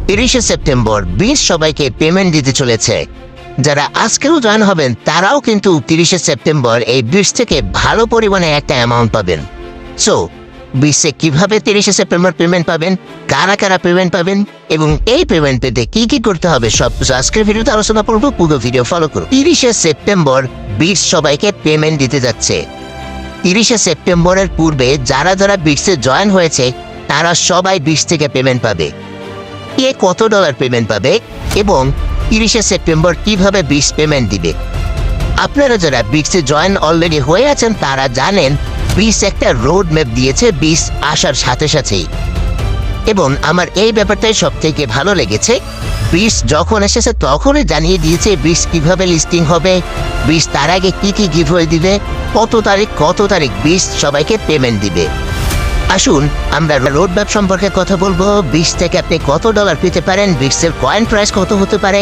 30শে September 20 সবাইকে payment দিতে চলেছে। যারা আজকেও জয়েন হবেন তারাও কিন্তু 30শে সেপ্টেম্বর এই 20 থেকে ভালো পরিমাণে একটা অ্যামাউন্ট পাবেন। সো 20 কিভাবে 30শে সেপ্টেম্বর পেমেন্ট পাবেন, কারা কারা পেমেন্ট পাবেন এবং এই পেমেন্ট পেতে কি কি করতে হবে সব কিছু আজকের ভিডিওতে আলোচনা করবো। পুরো ভিডিও ফলো করুন। 30শে সেপ্টেম্বর 20 সবাইকে পেমেন্ট দিতে যাচ্ছে। 30শে সেপ্টেম্বরের পূর্বে যারা যারা 20 জয়েন হয়েছে তারা সবাই 20 থেকে পেমেন্ট পাবে। কে কত ডলার পেমেন্ট পাবে এবং 30শে সেপ্টেম্বর কিভাবে 20 পেমেন্ট দিবে। আপনারা যারা 20 জয়েন অলরেডি হয়ে আছেন তারা জানেন 20 একটা রোড ম্যাপ দিয়েছে 20 আসার সাথে সাথেই, এবং আমার এই ব্যাপারটাই সব থেকে ভালো লেগেছে। 20 যখন এসেছে তখনই জানিয়ে দিয়েছে 20 কিভাবে লিস্টিং হবে, 20 তার আগে কি কি গিভওয়ে দিবে, কত তারিখ 20 সবাইকে পেমেন্ট দিবে। আসুন আমরা রোড ম্যাপ সম্পর্কে কথা বলবো। 20 থেকে আপনি কত ডলার পেতে পারেন, 20 এর কয়েন প্রাইস কত হতে পারে,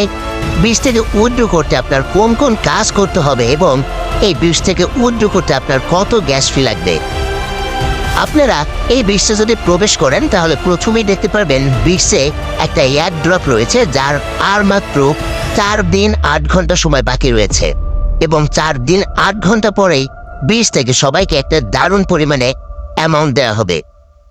20 থেকে উইথড্র করতে আপনার কোন কোন কাজ করতে হবে এবং এই 20 থেকে উইথড্র করতে আপনার কত গ্যাস ফি লাগবে। আপনারা এই 20 যদি প্রবেশ করেন তাহলে প্রথমেই দেখতে পারবেন 20 একটা এয়ার ড্রপ রয়েছে যার আর মাত্র 4 দিন 8 ঘন্টা সময় বাকি রয়েছে, এবং 4 দিন 8 ঘন্টা পরেই 20 থেকে সবাইকে একটা দারুণ পরিমাণে অ্যামাউন্ট দেওয়া হবে।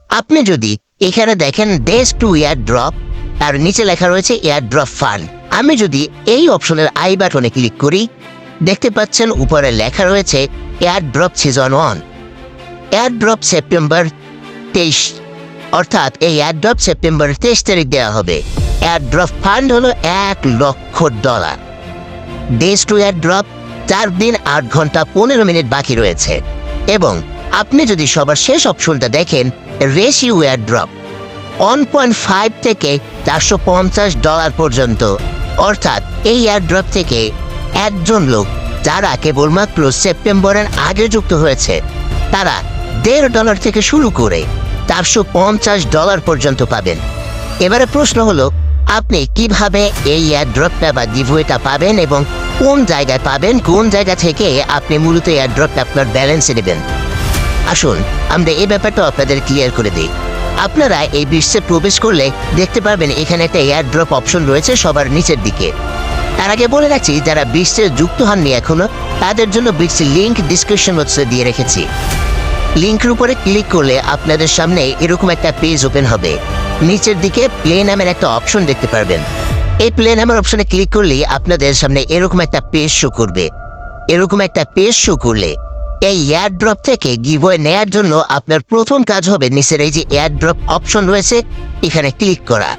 আপনি যদি এখানে দেখেন ডেজ টু এয়ার ড্রপ, তার নিচে লেখা রয়েছে এয়ার ড্রপ ফান্ড। আমি যদি এই অপশনের আই বাটনে ক্লিক করি দেখতে পাচ্ছেন উপরে লেখা রয়েছে air drop season 1, air drop September 23, অর্থাৎ এই এয়ার ড্রপ সেপ্টেম্বর 23 তারিখ দেওয়া হবে। এয়ার ড্রপ ফান্ড হলো $1,00,000। ডেজ টু এয়ার ড্রপ 4 দিন 8 ঘন্টা 15 মিনিট বাকি রয়েছে, এবং আপনি যদি সবার শেষ অপশনটা দেখেন রেশিও এয়ার ড্রপ 1.5 থেকে $450 পর্যন্ত, অর্থাৎ এই এয়ার ড্রপ থেকে একজন লোক যারা কেবলমাত্র সেপ্টেম্বরের আগে যুক্ত হয়েছে তারা $1.5 থেকে শুরু করে $450 পর্যন্ত পাবেন। এবারে প্রশ্ন হলো আপনি কিভাবে এই এয়ার ড্রপটা বা গিভওয়েটা পাবেন এবং কোন জায়গায় পাবেন, কোন জায়গা থেকে আপনি মূলত এয়ার ড্রপটা আপনার ব্যালেন্সে নেবেন। আসুন আমরা এই ব্যাপারটা আপনাদের ক্লিয়ার করে দিই। আপনারা এই 20 প্রবেশ করলে দেখতে পারবেন এখানে একটা এয়ার ড্রপ অপশন রয়েছে সবার নিচের দিকে। তার আগে বলে রাখছি যারা 20 যুক্ত হননি এখনো তাদের জন্য 20 লিঙ্ক ডিসক্রিপশন বক্সে দিয়ে রেখেছি। লিঙ্কের উপরে ক্লিক করলে আপনাদের সামনে এরকম একটা পেজ ওপেন হবে। নিচের দিকে প্লে নামের একটা অপশন দেখতে পারবেন। এই প্লে নামের অপশনে ক্লিক করলেই আপনাদের সামনে এরকম একটা পেজ শো করবে। এরকম একটা পেজ শো করলে এই এয়ার ড্রপ থেকে গিভওয়ে নেয়ার জন্য আপনার প্রথম কাজ হবে নিচের এই যে এয়ার ড্রপ অপশন রয়েছে এখানে ক্লিক করা।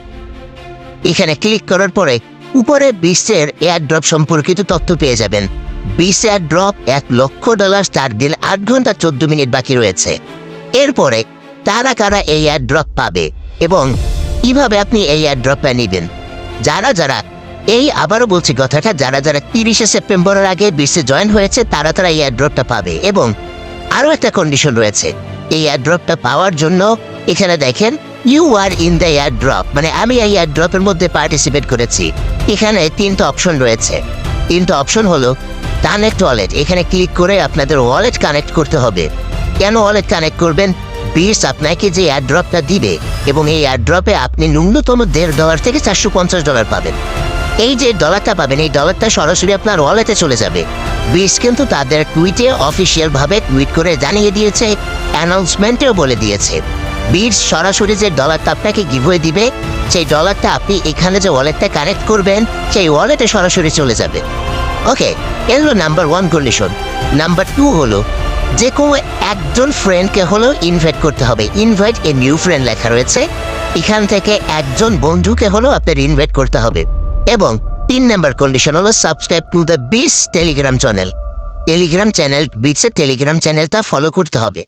এখানে ক্লিক করার পরে উপরে 20 এয়ার ড্রপ সম্পর্কিত তথ্য পেয়ে যাবেন। 20 এয়ার ড্রপ $1,00,000, 4 দিন 8 ঘন্টা 14 মিনিট বাকি রয়েছে। এরপরে তারা কারা এই এয়ার ড্রপ পাবে এবং কিভাবে আপনি এই এয়ার ড্রপটা নেবেন। যারা যারা আবারও বলছি কথাটা, যারা যারা 30শে সেপ্টেম্বরের আগে 20 জয়েন হয়েছে তারা এই এয়ার ড্রপটা পাবে। এবং আরও একটা কন্ডিশন রয়েছে এই এয়ার ড্রপটা পাওয়ার জন্য। এখানে দেখেন you are in the air drop, মানে আমি এই এয়ার ড্রপের মধ্যে পার্টিসিপেট করেছি। এখানে 3টা অপশন রয়েছে। 3টা অপশন হলো কানেক্ট ওয়ালেট, এখানে ক্লিক করে আপনাদের ওয়ালেট কানেক্ট করতে হবে। কেন ওয়ালেট কানেক্ট করবেন? 20 আপনাকে যে এয়ার ড্রপটা দিবে এবং এই এয়ার ড্রপে আপনি ন্যূনতম $1.5 থেকে $450 পাবেন। এই যে ডলারটা পাবেন এই ডলারটা সরাসরি আপনার ওয়ালেটে চলে যাবে। 20 কিন্তু তাদের টুইটে অফিসিয়ালভাবে টুইট করে জানিয়ে দিয়েছে, অ্যানাউন্সমেন্টেও বলে দিয়েছে 20 সরাসরি যে ডলারটা আপনাকে গিভওয়ে দিবে সেই ডলারটা আপনি এখানে যে ওয়ালেটটা কানেক্ট করবেন সেই ওয়ালেটে সরাসরি চলে যাবে। ওকে, এর হলো নাম্বার 1 কন্ডিশন। নাম্বার 2 হলো যে কোনো একজন ফ্রেন্ডকে হলো ইনভাইট করতে হবে। ইনভাইট এ নিউ ফ্রেন্ড লেখা রয়েছে, এখান থেকে একজন বন্ধুকে হলো আপনার ইনভাইট করতে হবে। এবং 3 নাম্বার কন্ডিশন হলো subscribe to the 20 Telegram channel. Telegram channel 20 Telegram চ্যানেলটা ফলো করতে হবে।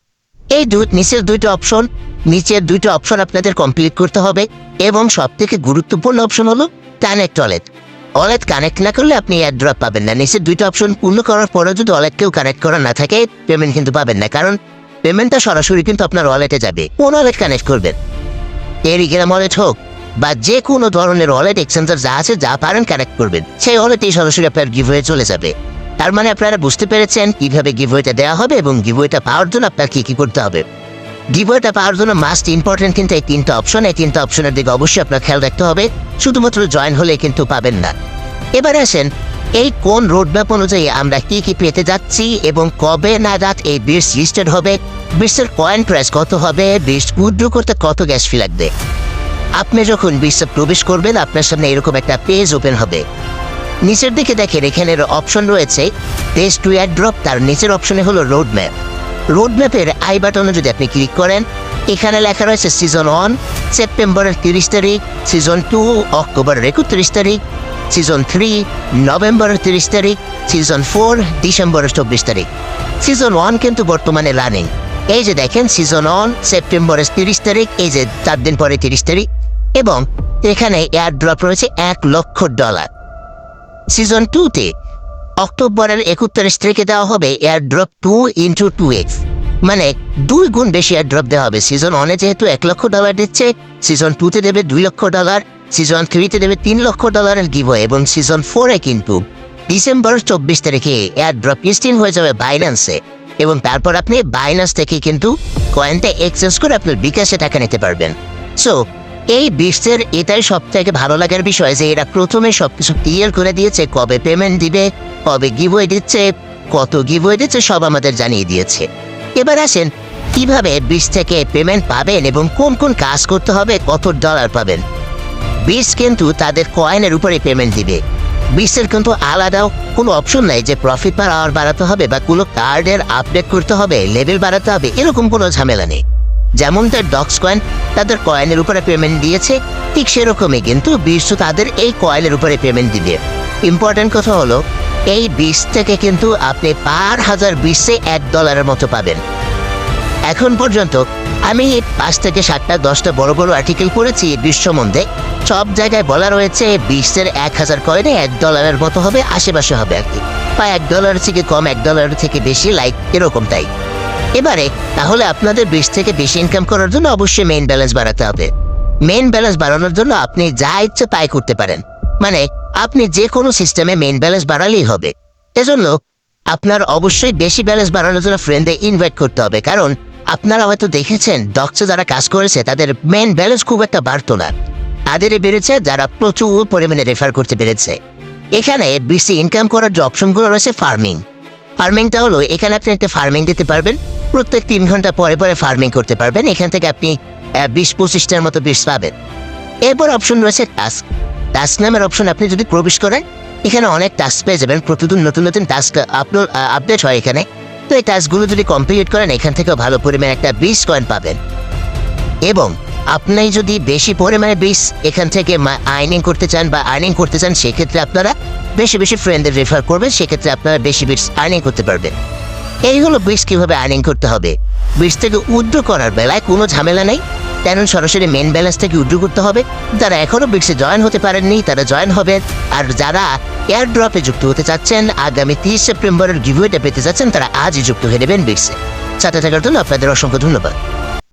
এই নিচের দুইটা অপশন আপনাদের কমপ্লিট করতে হবে। এবং সব থেকে গুরুত্বপূর্ণ অপশন হলো কানেক্ট ওয়ালেট। ওয়ালেট কানেক্ট না করলে আপনি এয়ার ড্রপ পাবেন না। নিচের 2টা অপশন পূর্ণ করার পরে যদি ওয়ালেট কেউ কানেক্ট করা না থাকে পেমেন্ট কিন্তু পাবেন না, কারণ পেমেন্টটা সরাসরি কিন্তু আপনার ওয়ালেটে যাবে। কোন ওয়ালেট কানেক্ট করবেন? টেলিগ্রাম ওয়ালেট হোক বা যে কোনো ধরনের ওয়ালেট এক্সচেঞ্জার যা আছে যা পারেন কানেক্ট করবেন, সেই ওয়ালেটেই সরাসরি আপনার গিভওয়ে চলে যাবে। তার মানে আপনারা বুঝতে পেরেছেন কিভাবে গিভওয়েটা দেওয়া হবে এবং গিভওয়েটা পাওয়ার জন্য আপনার কি করতে হবে। গিভওয়েটা পাওয়ার জন্য মাস্ট ইম্পর্টেন্ট কিন্তু এই 3টা অপশন। এই 3টা অপশনের দিকে অবশ্যই আপনার খেয়াল রাখতে হবে। শুধুমাত্র জয়েন হলে কিন্তু পাবেন না। এবার আসেন এই কোন রোডম্যাপ অনুযায়ী আমরা কি কি পেতে যাচ্ছি এবং কবে নাগাদ এই বিটস লিস্টেড হবে, বিটসের কয়েন প্রাইস কত হবে, বিটস উইথড্র করতে কত গ্যাস ফি লাগবে। আপনি যখন বিটসে প্রবেশ করবেন আপনার সামনে এরকম একটা পেজ ওপেন হবে। নিচের দিকে দেখেন এখানে অপশন রয়েছে টেস্ট টু এয়ারড্রপ, তার নিচের অপশনে হলো রোড ম্যাপ। রোড ম্যাপের আই বাটনে যদি আপনি ক্লিক করেন এখানে লেখা রয়েছে সিজন 1 সেপ্টেম্বরের 30 তারিখ, সিজন 2 অক্টোবরের 31 তারিখ, সিজন 3 নভেম্বরের 30 তারিখ, সিজন 4 ডিসেম্বরের 24 তারিখ। সিজন 1 কিন্তু বর্তমানে রানিং। এই যে দেখেন সিজন 1 সেপ্টেম্বরের 30 তারিখ, এই যে 4 দিন পরে 30 তারিখ, এবং এখানে এয়ারড্রপ রয়েছে $1,00,000। সিজন 2-তে অক্টোবরের 31 তারিখে দেওয়া হবে এয়ারড্রপ 2x, মানে 2 গুণ বেশি এয়ারড্রপ দেওয়া হবে। সিজন 1-এ যেহেতু $1,00,000 দিচ্ছে, সিজন 2-তে দেবে $2,00,000, সিজন 3-তে দেবে $3,00,000 গিভওয়ে, এবং সিজন 4-এ কিন্তু ডিসেম্বর 24 তারিখে এয়ারড্রপ লিস্টিং হয়ে যাবে বাইন্যান্সে, এবং তারপর আপনি বাইন্যান্স থেকে কিন্তু কয়েনটা এক্সচেঞ্জ করে আপনার বিকাশে টাকা নিতে পারবেন। সো এই বিটসের এটাই সব থেকে ভালো লাগার বিষয় যে এরা প্রথমে সবকিছু ক্লিয়ার করে দিয়েছে, কবে পেমেন্ট দিবে, কবে গিভওয়ে দিচ্ছে, কত গিভওয়ে দিচ্ছে, সব আমাদের জানিয়ে দিয়েছে। এবার আসেন কিভাবে বিটস থেকে পেমেন্ট পাবেন এবং কোন কোন কাজ করতে হবে, কত ডলার পাবেন। বিটস কিন্তু তাদের কয়েনের উপরে পেমেন্ট দিবে। বিটসের কিন্তু আলাদা কোনো অপশন নাই যে প্রফিট পার আওয়ার বাড়াতে হবে বা কোনো কার্ডের আপডেট করতে হবে, লেভেল বাড়াতে হবে, এরকম কোনো ঝামেলা নেই। যেমন তার ডক্স কয়েন তাদের কয়েনের উপরে পেমেন্ট দিয়েছে, ঠিক সেরকমই কিন্তু বিটসও তাদের এই কয়েনের উপরে পেমেন্ট দিবে। ইম্পর্টেন্ট কথা হলো এই বিটস থেকে কিন্তু আপনি পার 1000 বিটসে $1 মতো পাবেন। এখন পর্যন্ত আমি 5 থেকে 7টা 10টা বড় বড় আর্টিকেল পড়েছি বিটস সম্বন্ধে, সব জায়গায় বলা রয়েছে বিটসের 1000 কয়েনে $1 মতো হবে, আশেপাশে হবে আর কি, বা $1 থেকে কম, $1 থেকে বেশি, লাইক এরকম। তাই এবারে তাহলে আপনাদের বিটস থেকে বেশি ইনকাম করার জন্য অবশ্যই মেইন ব্যালেন্স বাড়াতে হবে। মেইন ব্যালেন্স বাড়ানোর জন্য আপনি যা ইচ্ছে তাই করতে পারেন, মানে আপনি যে কোনো সিস্টেমে মেইন ব্যালেন্স বাড়ালেই হবে। এজন্য আপনার অবশ্যই বেশি ব্যালেন্স বাড়ানোর জন্য ফ্রেন্ডে ইনভাইট করতে হবে, কারণ আপনারা হয়তো দেখেছেন ডক্সে যারা কাজ করেছে তাদের মেইন ব্যালেন্স খুব একটা বাড়তো না, তাদেরই বেড়েছে যারা প্রচুর পরিমাণে রেফার করতে পেরেছে। এখানে বেশি ইনকাম করার যে অপশনগুলো রয়েছে ফার্মিংটা হলো এখানে আপনি একটা ফার্মিং দিতে পারবেন, প্রত্যেক 3 ঘন্টা পরে পরে ফার্মিং করতে পারবেন, এখান থেকে আপনি 20-25টার মতো বিটস পাবেন। এরপর অপশন রয়েছে টাস্ক নামের অপশন। আপনি যদি প্রবেশ করেন এখানে অনেক টাস্ক পেয়ে যাবেন, প্রতিদিন নতুন নতুন টাস্ক আপডেট হয় এখানে। তো এই টাস্কগুলো যদি কমপ্লিট করেন এখান থেকেও ভালো পরিমাণে একটা বিটস কয়েন পাবেন। এবং আপনি যদি বেশি পরিমাণে বিটস এখান থেকে আর্নিং করতে চান সেক্ষেত্রে আপনারা বেশি বেশি ফ্রেন্ডদের রেফার করবেন, সেক্ষেত্রে আপনারা বেশি বিটস আর্নিং করতে পারবেন। এই হলো বিটস কীভাবে আর্নিং করতে হবে। বিটস থেকে উইথড্র করার বেলায় কোনো ঝামেলা নেই, তেমন সরাসরি মেন ব্যালেন্স থেকে উইথড্র করতে হবে। যারা এখনও বিটসে জয়েন হতে পারেননি তারা জয়েন হবেন, আর যারা এয়ারড্রপে যুক্ত হতে চাচ্ছেন, আগামী 30 সেপ্টেম্বরের গিভওয়েটা পেতে চাচ্ছেন, তারা আজই যুক্ত হয়ে নেবেন বিটসে। সাথে থাকার জন্য আপনাদের অসংখ্য ধন্যবাদ।